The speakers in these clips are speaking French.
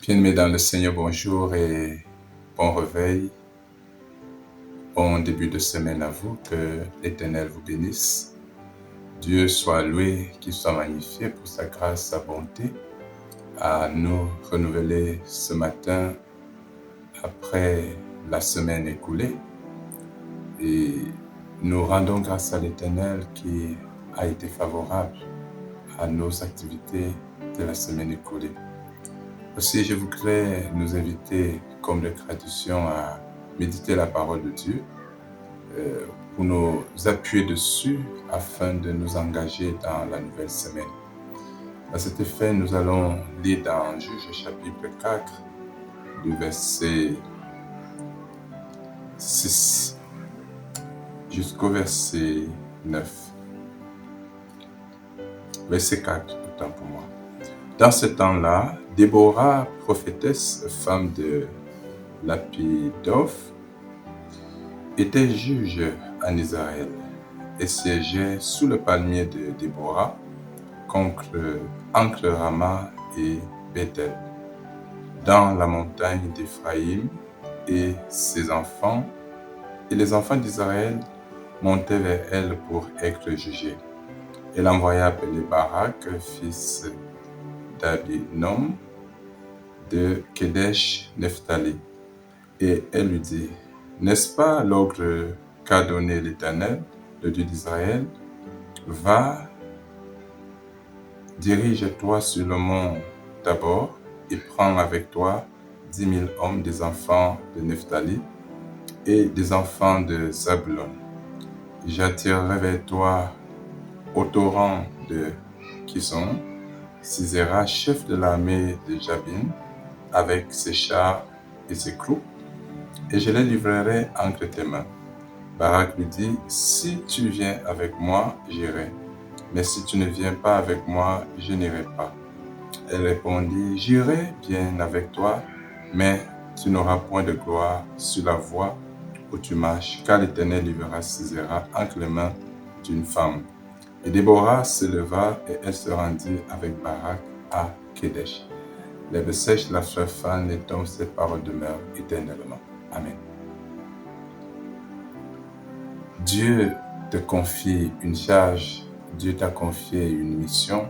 Bien-aimés dans le Seigneur, bonjour et bon réveil, bon début de semaine à vous, que l'Éternel vous bénisse. Dieu soit loué, qu'il soit magnifié pour sa grâce, sa bonté, à nous renouveler ce matin après la semaine écoulée. Et nous rendons grâce à l'Éternel qui a été favorable à nos activités de la semaine écoulée. Aussi, je voudrais nous inviter, comme de tradition, à méditer la parole de Dieu pour nous appuyer dessus afin de nous engager dans la nouvelle semaine. À cet effet, nous allons lire dans Juges chapitre 4, du verset 6 jusqu'au verset 9. Verset 4, autant pour moi. Dans ce temps-là, Déborah, prophétesse, femme de Lapidoph, était juge en Israël et siégeait sous le palmier de Déborah entre Rama et Bethel, dans la montagne d'Éphraïm, et ses enfants et les enfants d'Israël montaient vers elle pour être jugés. Elle envoya appeler Barak, fils d'Abinom, de Kedesh Nephtali, et elle lui dit: N'est-ce pas l'ordre qu'a donné l'Éternel, le Dieu d'Israël? Va, dirige-toi sur le mont Tabor et prends avec toi 10 000 hommes, des enfants de Nephtali et des enfants de Zabulon. J'attirerai vers toi au torrent de Kison, Sisera, chef de l'armée de Jabin, avec ses chars et ses clous, et je les livrerai entre tes mains. Barak lui dit: Si tu viens avec moi, j'irai. Mais si tu ne viens pas avec moi, je n'irai pas. Elle répondit: J'irai bien avec toi, mais tu n'auras point de gloire sur la voie où tu marches, car l'Éternel livrera Sisera entre les mains d'une femme. Et Déborah se leva et elle se rendit avec Barak à Kedesh. L'herbe sèche, la fleur fane, et tombe, cette parole demeure éternellement. Amen. Dieu te confie une charge, Dieu t'a confié une mission,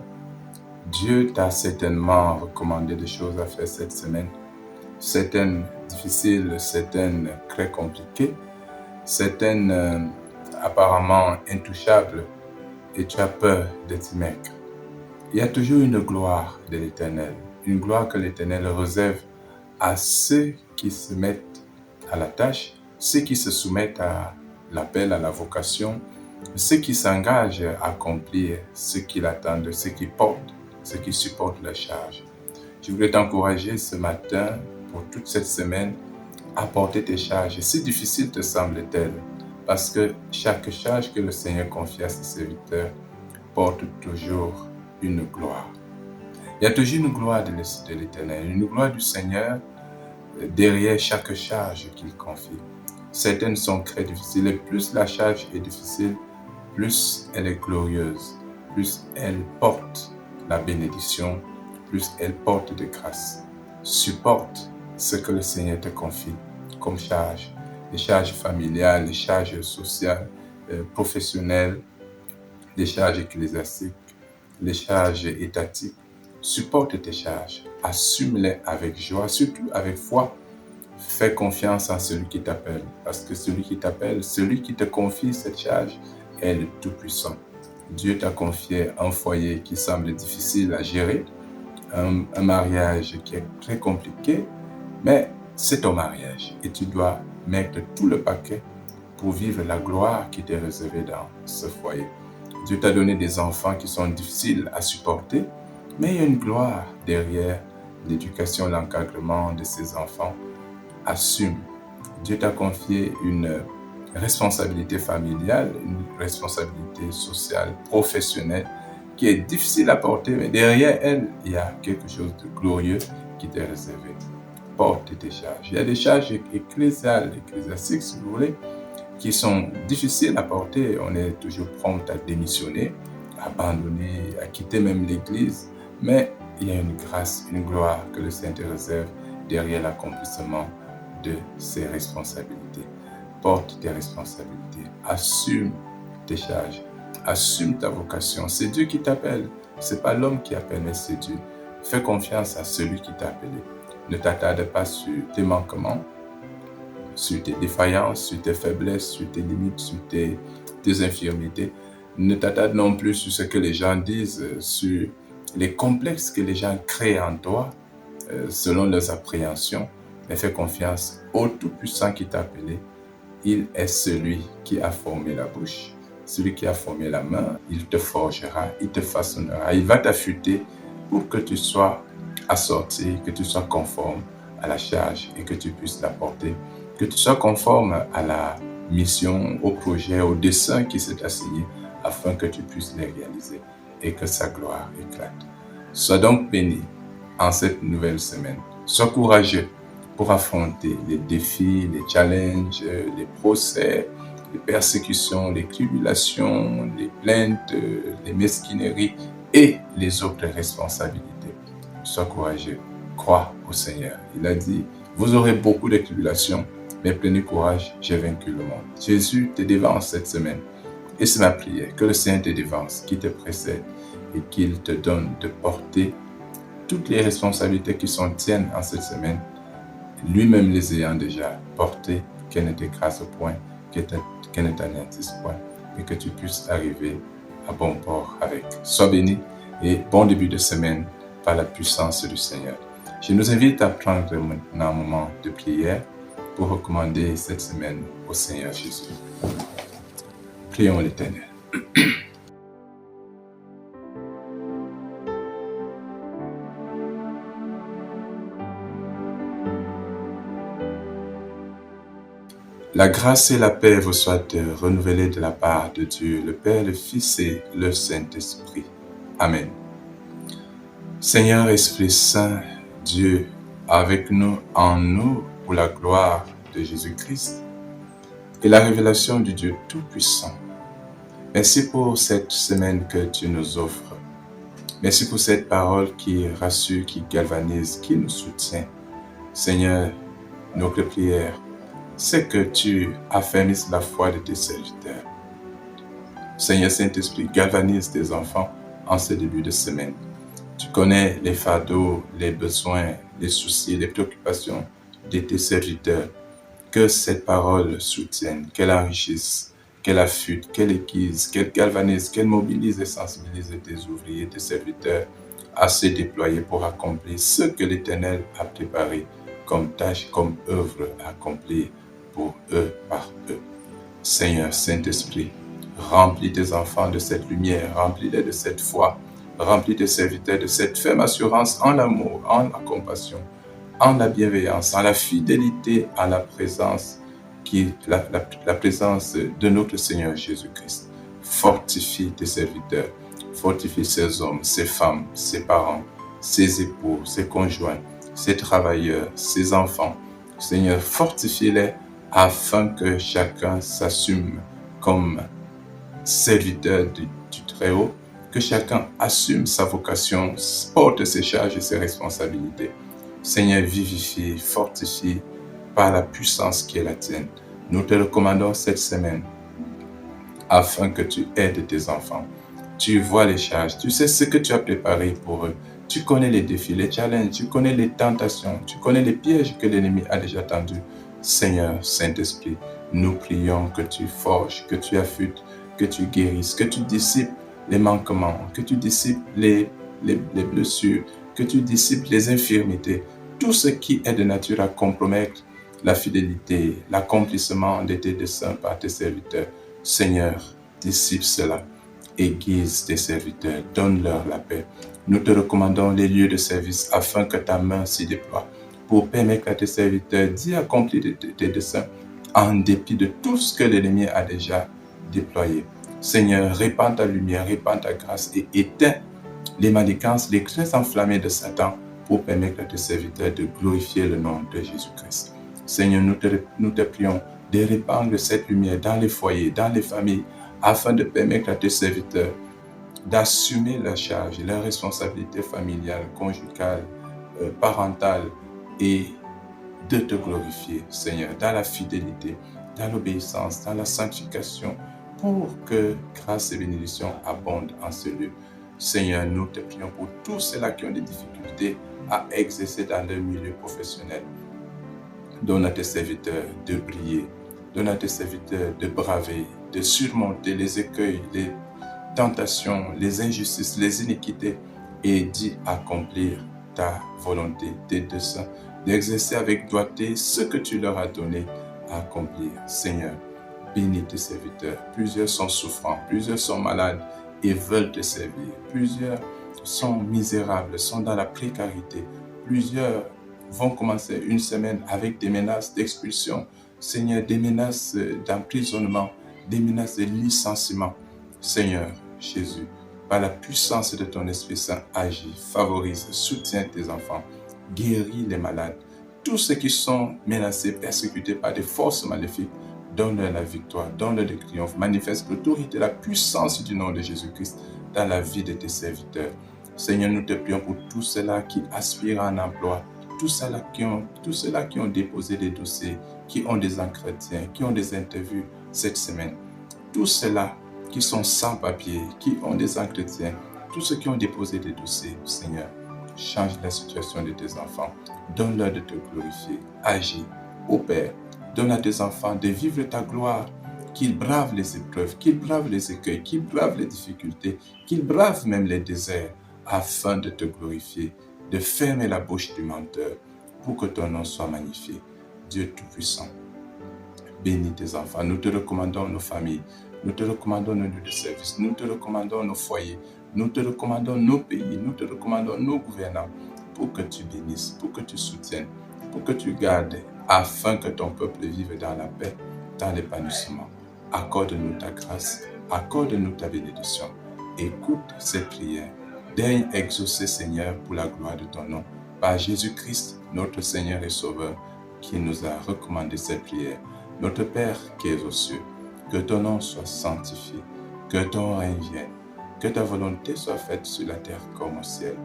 Dieu t'a certainement recommandé des choses à faire cette semaine, certaines difficiles, certaines très compliquées, certaines apparemment intouchables, et tu as peur de t'y mettre. Il y a toujours une gloire de l'Éternel, une gloire que l'Éternel réserve à ceux qui se mettent à la tâche, ceux qui se soumettent à l'appel, à la vocation, ceux qui s'engagent à accomplir ce qu'ils attendent, ceux qui portent, ceux qui supportent la charge. Je voulais t'encourager ce matin, pour toute cette semaine, à porter tes charges. Si difficile te semble-t-elle, parce que chaque charge que le Seigneur confie à ses serviteurs porte toujours une gloire. Il y a toujours une gloire de l'Éternel, une gloire du Seigneur derrière chaque charge qu'il confie. Certaines sont très difficiles, et plus la charge est difficile, plus elle est glorieuse, plus elle porte la bénédiction, plus elle porte de grâce. Supporte ce que le Seigneur te confie comme charge, les charges familiales, les charges sociales, professionnelles, les charges ecclésiastiques, les charges étatiques. Supporte tes charges, assume-les avec joie, surtout avec foi. Fais confiance en celui qui t'appelle, parce que celui qui t'appelle, celui qui te confie cette charge est le Tout-Puissant. Dieu t'a confié un foyer qui semble difficile à gérer, un mariage qui est très compliqué, mais c'est ton mariage et tu dois mettre tout le paquet pour vivre la gloire qui t'est réservée dans ce foyer. Dieu t'a donné des enfants qui sont difficiles à supporter, mais il y a une gloire derrière l'éducation, l'encadrement de ces enfants. Assume. Dieu t'a confié une responsabilité familiale, une responsabilité sociale, professionnelle, qui est difficile à porter, mais derrière elle, il y a quelque chose de glorieux qui t'est réservé. Porte tes charges. Il y a des charges ecclésiastiques, si vous voulez, qui sont difficiles à porter. On est toujours prompt à démissionner, à abandonner, à quitter même l'église. Mais il y a une grâce, une gloire que le Seigneur te réserve derrière l'accomplissement de ses responsabilités. Porte tes responsabilités, assume tes charges, assume ta vocation. C'est Dieu qui t'appelle, c'est pas l'homme qui appelle, mais c'est Dieu. Fais confiance à celui qui t'a appelé. Ne t'attarde pas sur tes manquements, sur tes défaillances, sur tes faiblesses, sur tes limites, sur tes infirmités. Ne t'attarde non plus sur ce que les gens disent, sur les complexes que les gens créent en toi, selon leurs appréhensions. Mais fais confiance au Tout-Puissant qui t'a appelé. Il est celui qui a formé la bouche, celui qui a formé la main. Il te forgera, il te façonnera, il va t'affûter pour que tu sois assorti, que tu sois conforme à la charge et que tu puisses la porter, que tu sois conforme à la mission, au projet, au dessein qui s'est assigné afin que tu puisses les réaliser et que sa gloire éclate. Sois donc béni en cette nouvelle semaine. Sois courageux pour affronter les défis, les challenges, les procès, les persécutions, les tribulations, les plaintes, les mesquineries et les autres responsabilités. Sois courageux, crois au Seigneur. Il a dit, vous aurez beaucoup de tribulations, mais prenez courage, j'ai vaincu le monde. Jésus te dévance cette semaine. Et c'est ma prière, que le Seigneur te dévance, qu'il te précède et qu'il te donne de porter toutes les responsabilités qui sont tiennes en cette semaine, lui-même les ayant déjà portées, qu'elle ne t'écrase point, qu'elle ne t'anéantisse point, et que tu puisses arriver à bon port avec. Sois béni et bon début de semaine par la puissance du Seigneur. Je nous invite à prendre maintenant un moment de prière pour recommander cette semaine au Seigneur Jésus. Prions l'Éternel. La grâce et la paix vous soient renouvelées de la part de Dieu, le Père, le Fils et le Saint-Esprit. Amen. Seigneur Esprit Saint, Dieu avec nous, en nous, pour la gloire de Jésus-Christ et la révélation du Dieu Tout-Puissant. Merci pour cette semaine que tu nous offres. Merci pour cette parole qui rassure, qui galvanise, qui nous soutient. Seigneur, notre prière, c'est que tu affermisses la foi de tes serviteurs. Seigneur Saint-Esprit, galvanise tes enfants en ce début de semaine. Tu connais les fardeaux, les besoins, les soucis, les préoccupations de tes serviteurs. Que cette parole soutienne, qu'elle enrichisse, qu'elle affûte, qu'elle aiguise, qu'elle galvanise, qu'elle mobilise et sensibilise tes ouvriers, tes serviteurs à se déployer pour accomplir ce que l'Éternel a préparé comme tâche, comme œuvre à accomplir pour eux, par eux. Seigneur Saint-Esprit, remplis tes enfants de cette lumière, remplis-les de cette foi, remplis tes serviteurs de cette ferme assurance en l'amour, en la compassion, en la bienveillance, en la fidélité, en la présence, la présence de notre Seigneur Jésus-Christ. Fortifie tes serviteurs, fortifie ces hommes, ces femmes, ces parents, ces époux, ces conjoints, ces travailleurs, ces enfants. Seigneur, fortifie-les afin que chacun s'assume comme serviteur du Très-Haut, que chacun assume sa vocation, porte ses charges et ses responsabilités. Seigneur, vivifie, fortifie par la puissance qui est la tienne. Nous te recommandons cette semaine afin que tu aides tes enfants. Tu vois les charges, tu sais ce que tu as préparé pour eux. Tu connais les défis, les challenges, tu connais les tentations, tu connais les pièges que l'ennemi a déjà tendus. Seigneur, Saint-Esprit, nous prions que tu forges, que tu affûtes, que tu guérisses, que tu dissipes les manquements, que tu dissipes les blessures, que tu dissipes les infirmités, tout ce qui est de nature à compromettre la fidélité, l'accomplissement de tes desseins par tes serviteurs. Seigneur, dissipe cela, aiguise tes serviteurs, donne-leur la paix. Nous te recommandons les lieux de service afin que ta main s'y déploie pour permettre à tes serviteurs d'y accomplir tes desseins en dépit de tout ce que l'ennemi a déjà déployé. Seigneur, répands ta lumière, répands ta grâce et éteins les manigances, les graisses enflammées de Satan pour permettre à tes serviteurs de glorifier le nom de Jésus-Christ. Seigneur, nous te prions de répandre cette lumière dans les foyers, dans les familles, afin de permettre à tes serviteurs d'assumer leurs charges, leurs responsabilités familiales, conjugales, parentales et de te glorifier, Seigneur, dans la fidélité, dans l'obéissance, dans la sanctification, pour que grâce et bénédiction abondent en ce lieu. Seigneur, nous te prions pour tous ceux-là qui ont des difficultés à exercer dans leur milieu professionnel. Donne à tes serviteurs de briller, donne à tes serviteurs de braver, de surmonter les écueils, les tentations, les injustices, les iniquités, et d'y accomplir ta volonté, tes desseins, d'exercer avec doigté ce que tu leur as donné à accomplir. Seigneur, bénis tes serviteurs. Plusieurs sont souffrants, plusieurs sont malades et veulent te servir. Plusieurs sont misérables, sont dans la précarité. Plusieurs vont commencer une semaine avec des menaces d'expulsion. Seigneur, des menaces d'emprisonnement, des menaces de licenciement. Seigneur Jésus, par la puissance de ton Esprit Saint, agis, favorise, soutiens tes enfants, guéris les malades. Tous ceux qui sont menacés, persécutés par des forces maléfiques, donne-leur la victoire, donne-leur le triomphe, manifeste l'autorité, la puissance du nom de Jésus-Christ dans la vie de tes serviteurs. Seigneur, nous te prions pour tous ceux-là qui aspirent à un emploi, tous ceux-là qui ont déposé des dossiers, qui ont des entretiens, qui ont des interviews cette semaine. Tous ceux-là qui sont sans papier, qui ont des entretiens, tous ceux qui ont déposé des dossiers, Seigneur, change la situation de tes enfants. Donne-leur de te glorifier. Agis, opère. Donne à tes enfants de vivre ta gloire, qu'ils bravent les épreuves, qu'ils bravent les écueils, qu'ils bravent les difficultés, qu'ils bravent même les déserts, afin de te glorifier, de fermer la bouche du menteur, pour que ton nom soit magnifié. Dieu Tout-Puissant, bénis tes enfants. Nous te recommandons nos familles, nous te recommandons nos lieux de service, nous te recommandons nos foyers, nous te recommandons nos pays, nous te recommandons nos gouvernants, pour que tu bénisses, pour que tu soutiennes, pour que tu gardes, afin que ton peuple vive dans la paix, dans l'épanouissement. Accorde-nous ta grâce, accorde-nous ta bénédiction. Écoute cette prière. Daigne exaucer, Seigneur, pour la gloire de ton nom, par Jésus-Christ, notre Seigneur et Sauveur, qui nous a recommandé cette prière. Notre Père qui es aux cieux, que ton nom soit sanctifié, que ton règne vienne, que ta volonté soit faite sur la terre comme au ciel.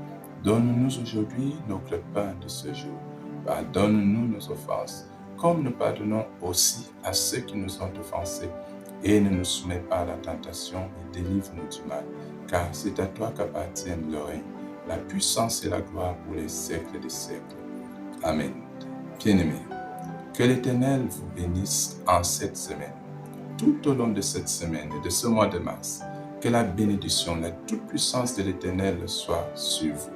Donne-nous aujourd'hui notre pain de ce jour. Pardonne-nous nos offenses, comme nous pardonnons aussi à ceux qui nous ont offensés. Et ne nous soumets pas à la tentation, et délivre-nous du mal. Car c'est à toi qu'appartiennent le règne, la puissance et la gloire pour les siècles des siècles. Amen. Bien-aimés, que l'Éternel vous bénisse en cette semaine. Tout au long de cette semaine et de ce mois de mars, que la bénédiction, la toute-puissance de l'Éternel soit sur vous.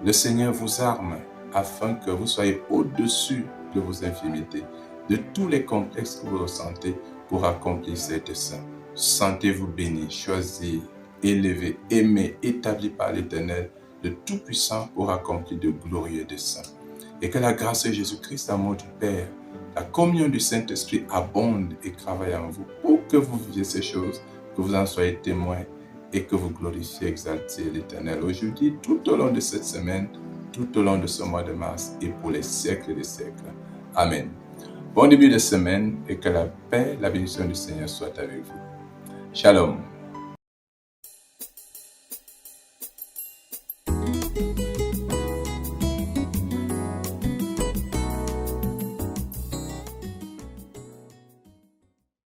Le Seigneur vous arme afin que vous soyez au-dessus de vos infirmités, de tous les complexes que vous ressentez pour accomplir ces desseins. Sentez-vous béni, choisi, élevé, aimé, établi par l'Éternel, le Tout-Puissant pour accomplir de glorieux desseins. Et que la grâce de Jésus-Christ, l'amour du Père, la communion du Saint-Esprit abonde et travaille en vous pour que vous viviez ces choses, que vous en soyez témoins et que vous glorifiez, exaltiez l'Éternel aujourd'hui, tout au long de cette semaine, tout au long de ce mois de mars et pour les siècles des siècles. Amen. Bon début de semaine et que la paix, la bénédiction du Seigneur soit avec vous. Shalom.